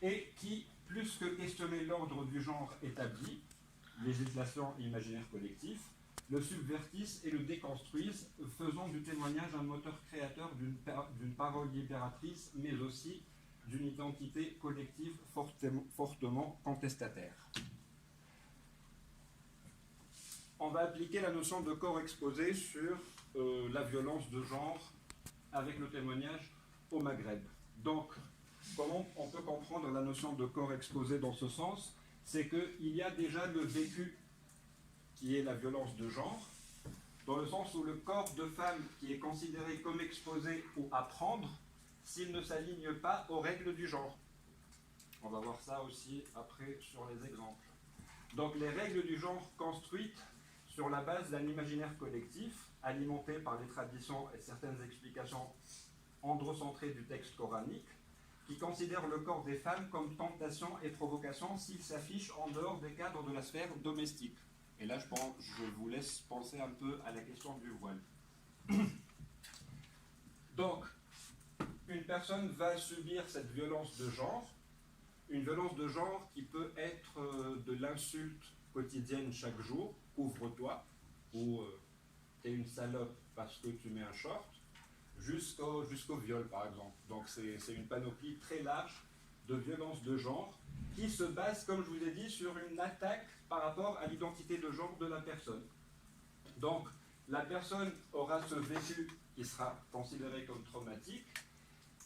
et qui, plus que questionner l'ordre du genre établi, législation et imaginaire collectif, le subvertissent et le déconstruisent, faisant du témoignage un moteur créateur d'une parole libératrice, mais aussi d'une identité collective fortement contestataire. On va appliquer la notion de corps exposé sur la violence de genre avec le témoignage au Maghreb. Donc, comment on peut comprendre la notion de corps exposé dans ce sens? C'est qu'il y a déjà le vécu qui est la violence de genre, dans le sens où le corps de femme qui est considéré comme exposé ou à prendre, s'il ne s'aligne pas aux règles du genre. On va voir ça aussi après sur les exemples. Donc les règles du genre construites sur la base d'un imaginaire collectif, alimenté par les traditions et certaines explications androcentrées du texte coranique, qui considèrent le corps des femmes comme tentation et provocation s'il s'affiche en dehors des cadres de la sphère domestique. Et là, je vous laisse penser un peu à la question du voile. Donc, une personne va subir cette violence de genre, une violence de genre qui peut être de l'insulte quotidienne chaque jour, couvre-toi, ou t'es une salope parce que tu mets un short, jusqu'au viol par exemple. Donc c'est une panoplie très large de violence de genre qui se base, comme je vous ai dit, sur une attaque par rapport à l'identité de genre de la personne. Donc la personne aura ce vécu qui sera considéré comme traumatique,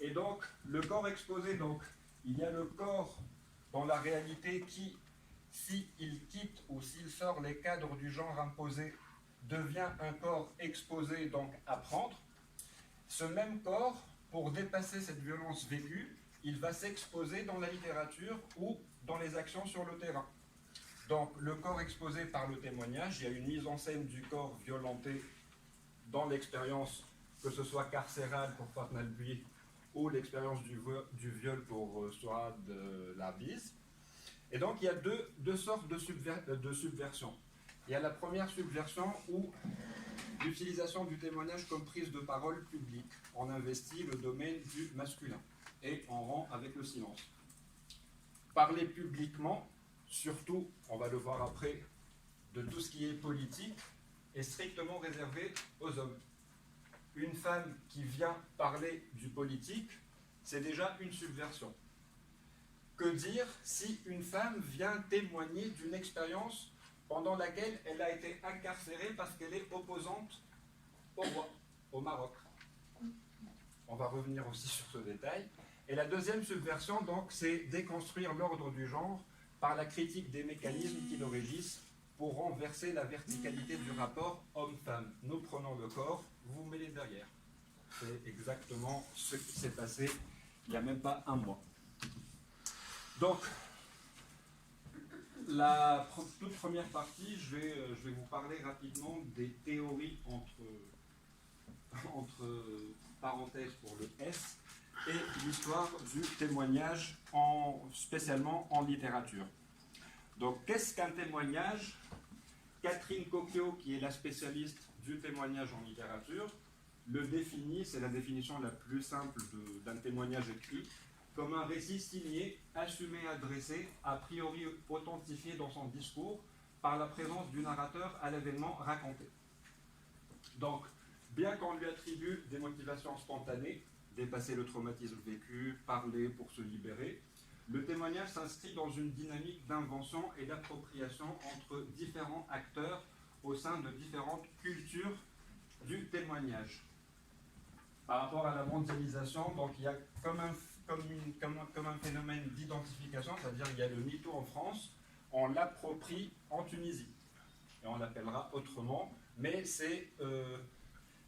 et donc le corps exposé, donc il y a le corps dans la réalité qui, s'il quitte ou s'il sort les cadres du genre imposé, devient un corps exposé, donc à prendre. Ce même corps, pour dépasser cette violence vécue, il va s'exposer dans la littérature ou dans les actions sur le terrain. Donc le corps exposé par le témoignage, il y a une mise en scène du corps violenté dans l'expérience, que ce soit carcérale pour Fatma El-Bouy ou l'expérience du viol pour Souad Larbiz. Et donc il y a deux sortes de subversion. Il y a la première subversion où l'utilisation du témoignage comme prise de parole publique. On investit le domaine du masculin et on rend avec le silence. Parler publiquement, surtout, on va le voir après, de tout ce qui est politique, est strictement réservé aux hommes. Une femme qui vient parler du politique, c'est déjà une subversion. Que dire si une femme vient témoigner d'une expérience pendant laquelle elle a été incarcérée parce qu'elle est opposante au roi, au Maroc? On va revenir aussi sur ce détail. Et la deuxième subversion, donc, c'est déconstruire l'ordre du genre par la critique des mécanismes qui le régissent pour renverser la verticalité du rapport homme-femme. Nous prenons le corps, vous mettez derrière. C'est exactement ce qui s'est passé il n'y a même pas un mois. Donc, la toute première partie, je vais vous parler rapidement des théories entre parenthèses pour le S et l'histoire du témoignage, spécialement en littérature. Donc, qu'est-ce qu'un témoignage? Catherine Cocchio, qui est la spécialiste du témoignage en littérature, le définit, c'est la définition la plus simple d'un témoignage écrit, comme un récit signé, assumé, adressé, a priori authentifié dans son discours par la présence du narrateur à l'événement raconté. Donc, bien qu'on lui attribue des motivations spontanées, dépasser le traumatisme vécu, parler pour se libérer, le témoignage s'inscrit dans une dynamique d'invention et d'appropriation entre différents acteurs au sein de différentes cultures du témoignage. Par rapport à la mondialisation, donc il y a comme un phénomène d'identification, c'est-à-dire il y a le MeToo en France, on l'approprie en Tunisie. Et on l'appellera autrement, mais c'est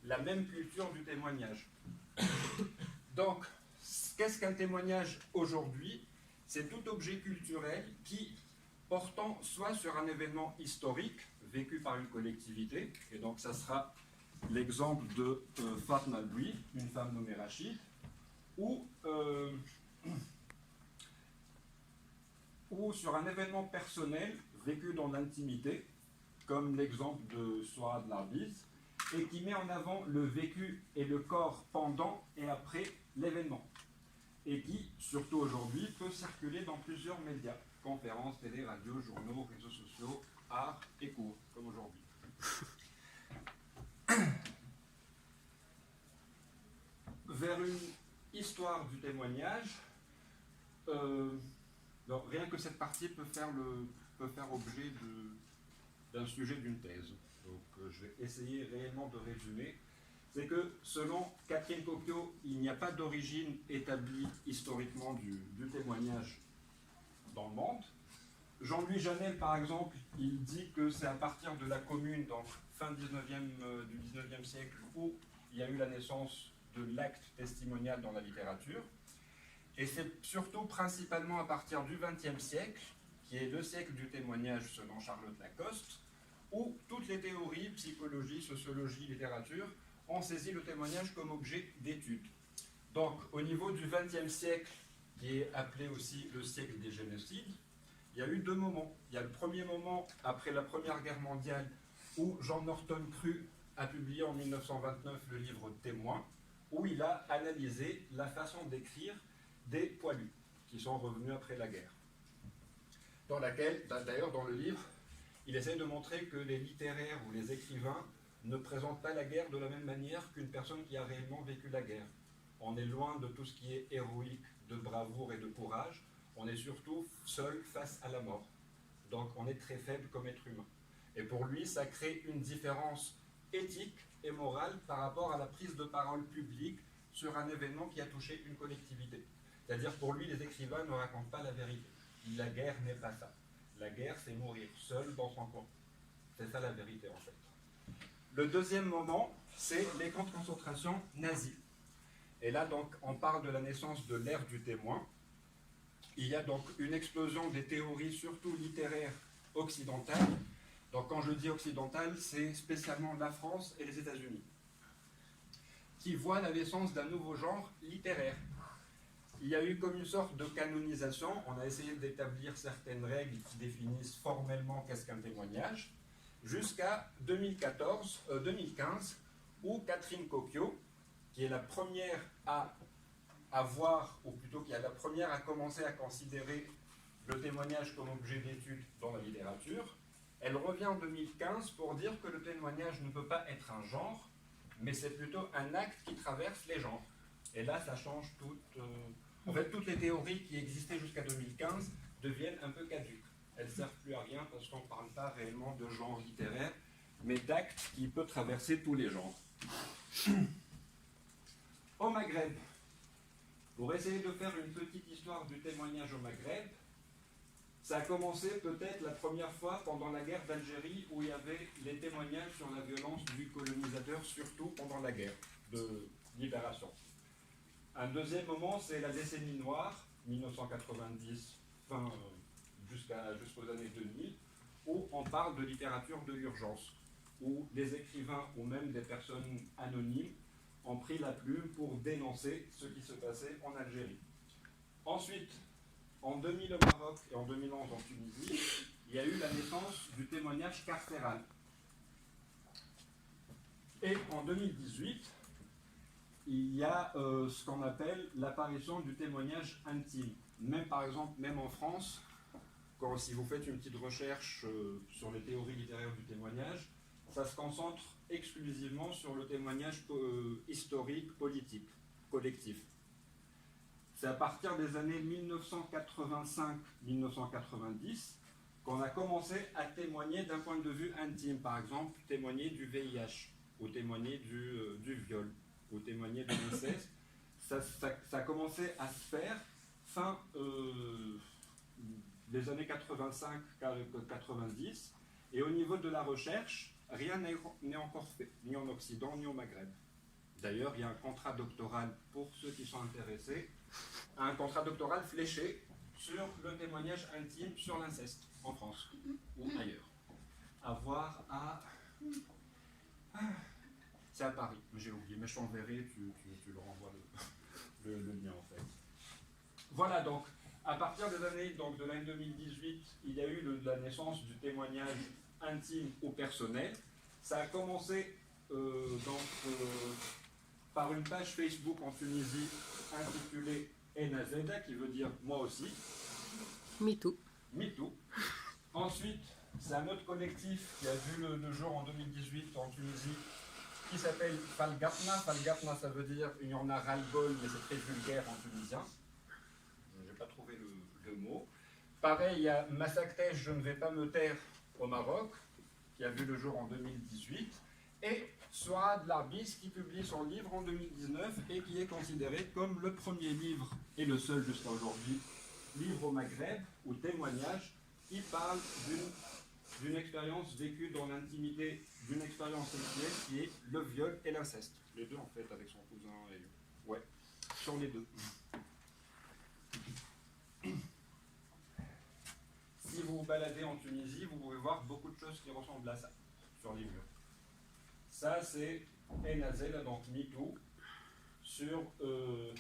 la même culture du témoignage. Donc, qu'est-ce qu'un témoignage aujourd'hui? C'est tout objet culturel qui, portant soit sur un événement historique vécu par une collectivité, et donc ça sera l'exemple de Fatma El-Bouy, une femme nommée Rachid, ou sur un événement personnel vécu dans l'intimité, comme l'exemple de Souad Larbiz, et qui met en avant le vécu et le corps pendant et après l'événement. et qui, surtout aujourd'hui, peut circuler dans plusieurs médias, conférences, télé, radio, journaux, réseaux sociaux, art et cours, comme aujourd'hui. Vers une histoire du témoignage, donc rien que cette partie peut faire objet d'un sujet d'une thèse. Donc je vais essayer réellement de résumer. C'est que selon Catherine Cocchio, il n'y a pas d'origine établie historiquement du témoignage dans le monde. Jean-Louis Janel, par exemple, il dit que c'est à partir de la Commune, donc fin du 19e siècle, où il y a eu la naissance de l'acte testimonial dans la littérature. Et c'est surtout principalement à partir du XXe siècle, qui est le siècle du témoignage selon Charlotte Lacoste, où toutes les théories, psychologie, sociologie, littérature, ont saisi le témoignage comme objet d'étude. Donc, au niveau du XXe siècle, qui est appelé aussi le siècle des génocides, il y a eu deux moments. Il y a le premier moment, après la Première Guerre mondiale, où Jean Norton Crue a publié en 1929 le livre Témoins, où il a analysé la façon d'écrire des poilus, qui sont revenus après la guerre. Dans laquelle, d'ailleurs dans le livre, il essaie de montrer que les littéraires ou les écrivains ne présentent pas la guerre de la même manière qu'une personne qui a réellement vécu la guerre. On est loin de tout ce qui est héroïque, de bravoure et de courage. On est surtout seul face à la mort. Donc on est très faible comme être humain. Et pour lui, ça crée une différence éthique et morale par rapport à la prise de parole publique sur un événement qui a touché une collectivité. C'est-à-dire pour lui, les écrivains ne racontent pas la vérité. La guerre n'est pas ça. La guerre, c'est mourir seul dans son camp. C'est ça la vérité en fait. Le deuxième moment, c'est les camps de concentration nazis. Et là, donc, on parle de la naissance de l'ère du témoin. Il y a donc une explosion des théories, surtout littéraires, occidentales. Donc, quand je dis occidentales, c'est spécialement la France et les États-Unis, qui voient la naissance d'un nouveau genre littéraire. Il y a eu comme une sorte de canonisation. On a essayé d'établir certaines règles qui définissent formellement qu'est-ce qu'un témoignage, jusqu'à 2015, où Catherine Cocchio, qui est la première à voir, ou plutôt qui est la première à commencer à considérer le témoignage comme objet d'étude dans la littérature, elle revient en 2015 pour dire que le témoignage ne peut pas être un genre, mais c'est plutôt un acte qui traverse les genres. Et là, ça change en fait, toutes les théories qui existaient jusqu'à 2015 deviennent un peu caduques. Elles ne servent plus à rien parce qu'on ne parle pas réellement de genre littéraire, mais d'actes qui peuvent traverser tous les genres. Au Maghreb, pour essayer de faire une petite histoire du témoignage au Maghreb, ça a commencé peut-être la première fois pendant la guerre d'Algérie où il y avait les témoignages sur la violence du colonisateur, surtout pendant la guerre de libération. Un deuxième moment, c'est la décennie noire, 1990, jusqu'aux années 2000, où on parle de littérature de l'urgence, où des écrivains ou même des personnes anonymes ont pris la plume pour dénoncer ce qui se passait en Algérie. Ensuite, en 2000 au Maroc et en 2011 en Tunisie, il y a eu la naissance du témoignage carcéral. Et en 2018, il y a ce qu'on appelle l'apparition du témoignage intime. Même par exemple, même en France, si vous faites une petite recherche sur les théories littéraires du témoignage, ça se concentre exclusivement sur le témoignage historique, politique, collectif. C'est à partir des années 1985-1990 qu'on a commencé à témoigner d'un point de vue intime. Par exemple, témoigner du VIH, ou témoigner du viol, ou témoigner de l'inceste. Ça a commencé à se faire fin des années 85-90. Et au niveau de la recherche, rien n'est encore fait, ni en Occident, ni au Maghreb. D'ailleurs, il y a un contrat doctoral pour ceux qui sont intéressés, un contrat doctoral fléché sur le témoignage intime sur l'inceste, en France ou ailleurs. À voir à... C'est à Paris, mais j'ai oublié, mais je t'enverrai, tu le renvoies le lien en fait. Voilà, donc, à partir des années, donc, de l'année 2018, il y a eu la naissance du témoignage intime ou personnel. Ça a commencé par une page Facebook en Tunisie intitulée Enazeda, qui veut dire moi aussi. Me too. Me too. Ensuite, c'est un autre collectif qui a vu le jour en 2018 en Tunisie, qui s'appelle Falgatna. Falgatna, ça veut dire il y en a ras-le-bol, mais c'est très vulgaire en tunisien. Je n'ai pas trouvé le mot. Pareil, il y a Massaktech, je ne vais pas me taire au Maroc, qui a vu le jour en 2018. Et Souad Larbis, qui publie son livre en 2019 et qui est considéré comme le premier livre, et le seul jusqu'à aujourd'hui, livre au Maghreb, ou témoignage, qui parle d'une expérience vécue dans l'intimité d'une expérience sexuelle qui est le viol et l'inceste. Les deux, en fait, avec son cousin. Et... ouais, sur les deux. Si vous vous baladez en Tunisie, vous pouvez voir beaucoup de choses qui ressemblent à ça, sur les murs. Ça, c'est Enazela, donc MeToo, sur le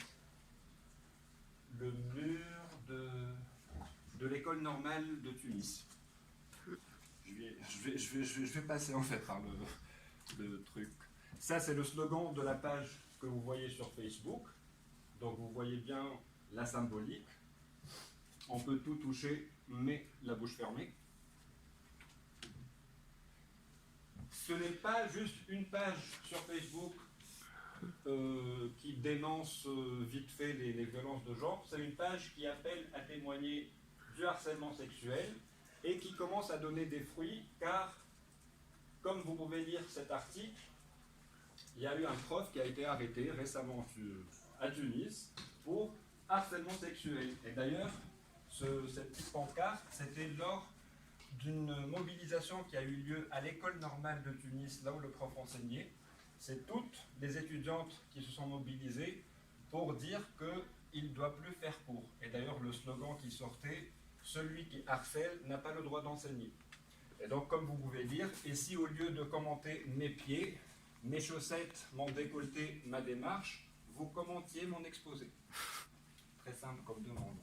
mur de l'école normale de Tunis. Je vais passer en fait par le truc. Ça, c'est le slogan de la page que vous voyez sur Facebook. Donc, vous voyez bien la symbolique. On peut tout toucher, mais la bouche fermée. Ce n'est pas juste une page sur Facebook qui dénonce vite fait les violences de genre. C'est une page qui appelle à témoigner du harcèlement sexuel et qui commence à donner des fruits, car, comme vous pouvez lire cet article, il y a eu un prof qui a été arrêté récemment à Tunis pour harcèlement sexuel. Et d'ailleurs, cette petite pancarte, c'était lors d'une mobilisation qui a eu lieu à l'école normale de Tunis, là où le prof enseignait. C'est toutes les étudiantes qui se sont mobilisées pour dire qu'il ne doit plus faire cours. Et d'ailleurs, le slogan qui sortait, celui qui harcèle n'a pas le droit d'enseigner. Et donc, comme vous pouvez lire, et si au lieu de commenter mes pieds, mes chaussettes, mon décolleté, ma démarche, vous commentiez mon exposé. Très simple comme demande.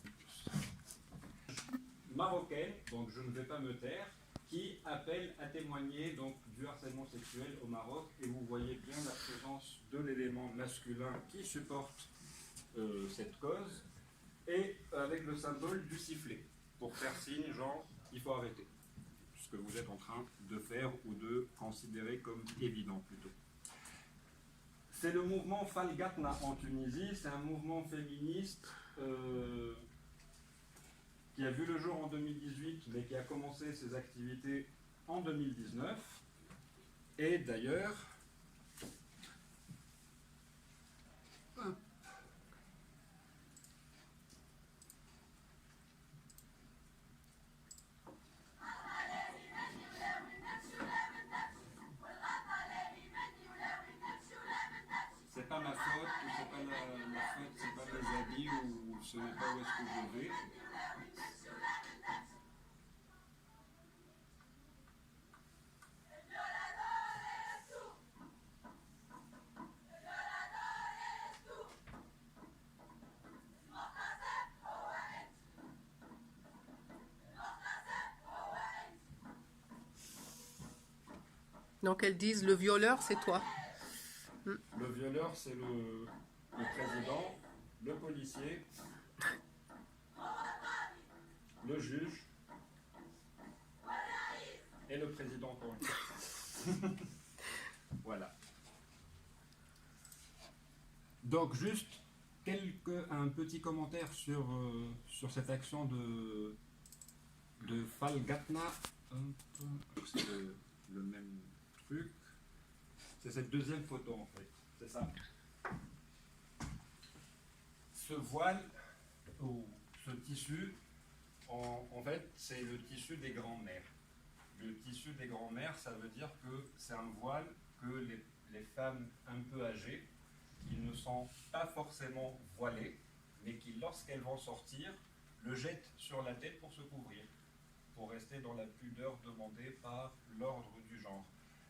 Marocaine, donc je ne vais pas me taire, qui appelle à témoigner donc, du harcèlement sexuel au Maroc. Et vous voyez bien la présence de l'élément masculin qui supporte cette cause, et avec le symbole du sifflet, pour faire signe, genre, il faut arrêter. Ce que vous êtes en train de faire ou de considérer comme évident plutôt. C'est le mouvement Falgatna en Tunisie, c'est un mouvement féministe qui a vu le jour en 2018, mais qui a commencé ses activités en 2019. Et d'ailleurs, c'est pas ma faute, c'est pas la faute, c'est pas mes habits, ou ce n'est pas où est-ce que je vais. Donc elles disent le violeur c'est toi. Le violeur, c'est le président, le policier, le juge et le président encore une fois. Voilà. Donc juste un petit commentaire sur cette action de Falgatna. C'est le même truc. C'est cette deuxième photo en fait. C'est ça. Ce voile ou ce tissu, en fait, c'est le tissu des grands-mères. Le tissu des grands-mères, ça veut dire que c'est un voile que les femmes un peu âgées, qui ne sont pas forcément voilées, mais qui, lorsqu'elles vont sortir, le jettent sur la tête pour se couvrir, pour rester dans la pudeur demandée par l'ordre du genre.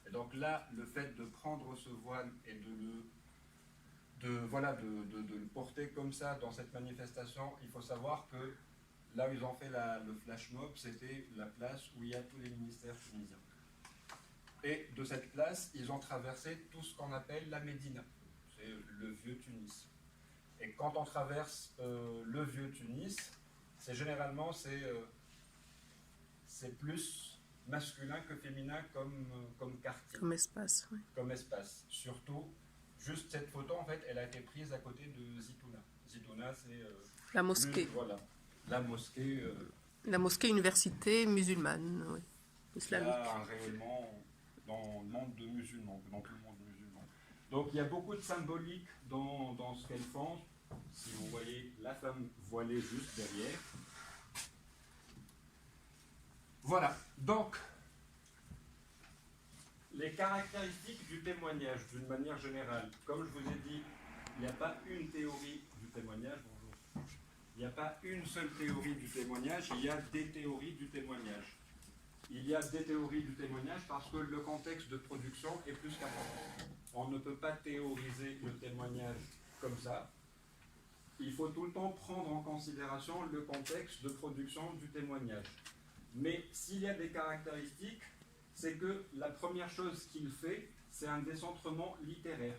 Et donc là, le fait de prendre ce voile et de le porter comme ça dans cette manifestation, il faut savoir que là où ils ont fait le flash mob, c'était la place où il y a tous les ministères tunisiens. Et de cette place, ils ont traversé tout ce qu'on appelle la Médina, c'est le vieux Tunis. Et quand on traverse le vieux Tunis, généralement c'est plus masculin que féminin comme quartier. Comme espace, oui. Comme espace. Surtout, juste cette photo, en fait, elle a été prise à côté de Zitouna. Zitouna, c'est... La mosquée. Voilà. La mosquée... La mosquée université musulmane, oui. Islamique. Il y a un rayonnement dans le monde de musulmans, dans tout le monde musulman. Donc il y a beaucoup de symbolique dans ce qu'elles font. Si vous voyez la femme voilée juste derrière. Voilà. Donc, les caractéristiques du témoignage, d'une manière générale. Comme je vous ai dit, il n'y a pas une théorie du témoignage. Bonjour. Il n'y a pas une seule théorie du témoignage, il y a des théories du témoignage. Il y a des théories du témoignage parce que le contexte de production est plus qu'important. On ne peut pas théoriser le témoignage comme ça. Il faut tout le temps prendre en considération le contexte de production du témoignage. Mais s'il y a des caractéristiques, c'est que la première chose qu'il fait, c'est un décentrement littéraire.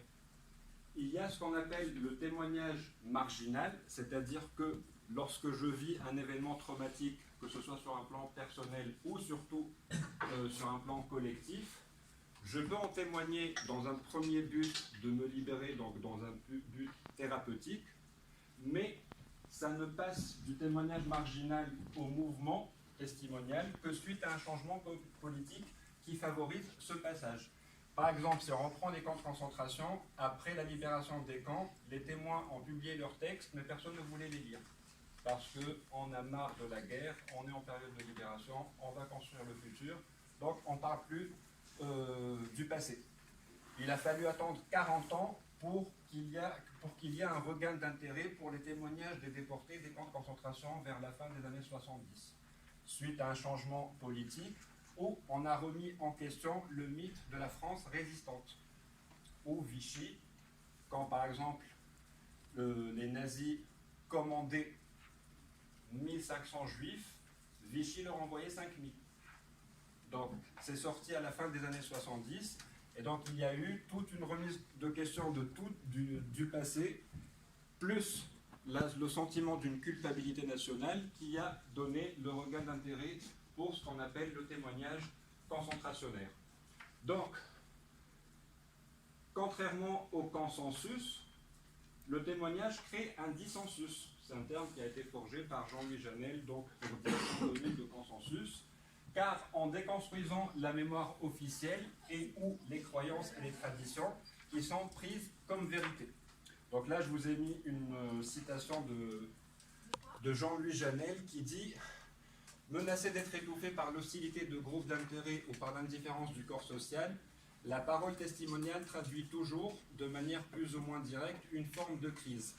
Il y a ce qu'on appelle le témoignage marginal, c'est-à-dire que lorsque je vis un événement traumatique, que ce soit sur un plan personnel ou surtout sur un plan collectif, je peux en témoigner dans un premier but de me libérer, donc dans un but thérapeutique, mais ça ne passe du témoignage marginal au mouvement testimonial que suite à un changement politique qui favorise ce passage. Par exemple, si on reprend les camps de concentration, après la libération des camps, les témoins ont publié leurs textes, mais personne ne voulait les lire. Parce qu'on a marre de la guerre, on est en période de libération, on va construire le futur, donc on ne parle plus du passé. Il a fallu attendre 40 ans pour qu'il y ait un regain d'intérêt pour les témoignages des déportés des camps de concentration vers la fin des années 70, suite à un changement politique où on a remis en question le mythe de la France résistante. Où Vichy, quand par exemple les nazis commandaient 1500 juifs, Vichy leur envoyait 5000. Donc c'est sorti à la fin des années 70, et donc il y a eu toute une remise de question de tout du passé, plus le sentiment d'une culpabilité nationale qui a donné le regain d'intérêt pour ce qu'on appelle le témoignage concentrationnaire. Donc, contrairement au consensus, le témoignage crée un dissensus. C'est un terme qui a été forgé par Jean-Louis Janel, donc pour dire synonyme de consensus, car en déconstruisant la mémoire officielle et ou les croyances et les traditions qui sont prises comme vérité. Donc là, je vous ai mis une citation de Jean-Louis Janel qui dit « Menacé d'être étouffé par l'hostilité de groupes d'intérêt ou par l'indifférence du corps social, la parole testimoniale traduit toujours, de manière plus ou moins directe, une forme de crise.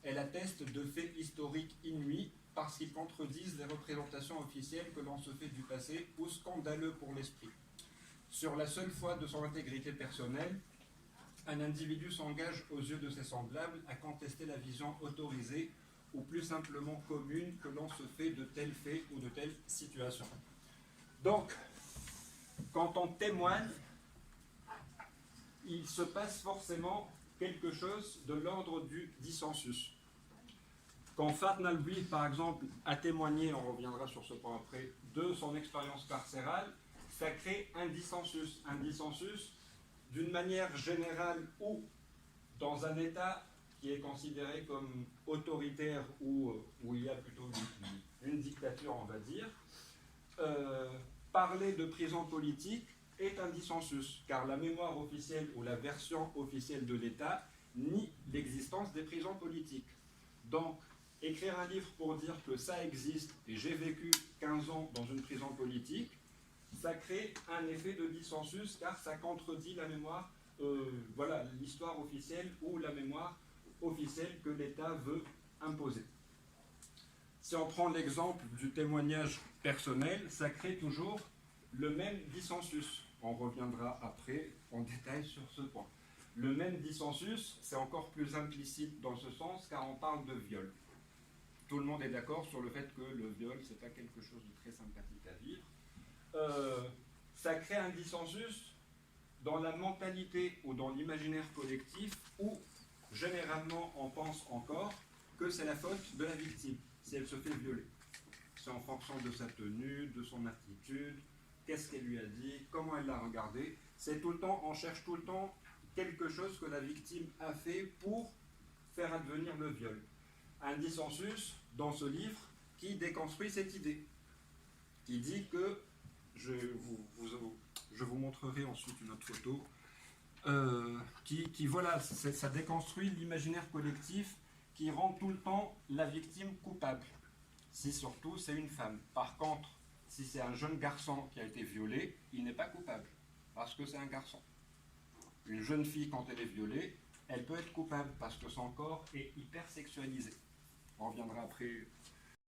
Elle atteste de faits historiques inouïs parce qu'ils contredisent les représentations officielles que l'on se fait du passé ou scandaleux pour l'esprit. Sur la seule foi de son intégrité personnelle, un individu s'engage aux yeux de ses semblables à contester la vision autorisée ou plus simplement commune que l'on se fait de tels faits ou de telles situations. » Donc, quand on témoigne, il se passe forcément quelque chose de l'ordre du dissensus. Quand Fatna Al-Buid, par exemple, a témoigné, on reviendra sur ce point après, de son expérience carcérale, ça crée un dissensus. Un dissensus d'une manière générale ou dans un État qui est considéré comme autoritaire ou où il y a plutôt une dictature, on va dire, parler de prison politique est un dissensus, car la mémoire officielle ou la version officielle de l'État nie l'existence des prisons politiques. Donc, écrire un livre pour dire que ça existe et j'ai vécu 15 ans dans une prison politique, ça crée un effet de dissensus car ça contredit la mémoire, voilà, l'histoire officielle ou la mémoire officielle que l'État veut imposer. Si on prend l'exemple du témoignage personnel, ça crée toujours le même dissensus. On reviendra après en détail sur ce point. Le même dissensus, c'est encore plus implicite dans ce sens car on parle de viol. Tout le monde est d'accord sur le fait que le viol, c'est pas quelque chose de très sympathique à vivre. Ça crée un dissensus dans la mentalité ou dans l'imaginaire collectif où généralement on pense encore que c'est la faute de la victime si elle se fait violer. C'est en fonction de sa tenue, de son attitude, qu'est-ce qu'elle lui a dit, comment elle l'a regardé. C'est tout le temps, on cherche tout le temps quelque chose que la victime a fait pour faire advenir le viol. Un dissensus dans ce livre qui déconstruit cette idée, qui dit que, je vous montrerai ensuite une autre photo, voilà, ça déconstruit l'imaginaire collectif qui rend tout le temps la victime coupable, si surtout c'est une femme. Par contre, si c'est un jeune garçon qui a été violé, il n'est pas coupable, parce que c'est un garçon. Une jeune fille, quand elle est violée, elle peut être coupable, parce que son corps est hyper sexualisé. On reviendra après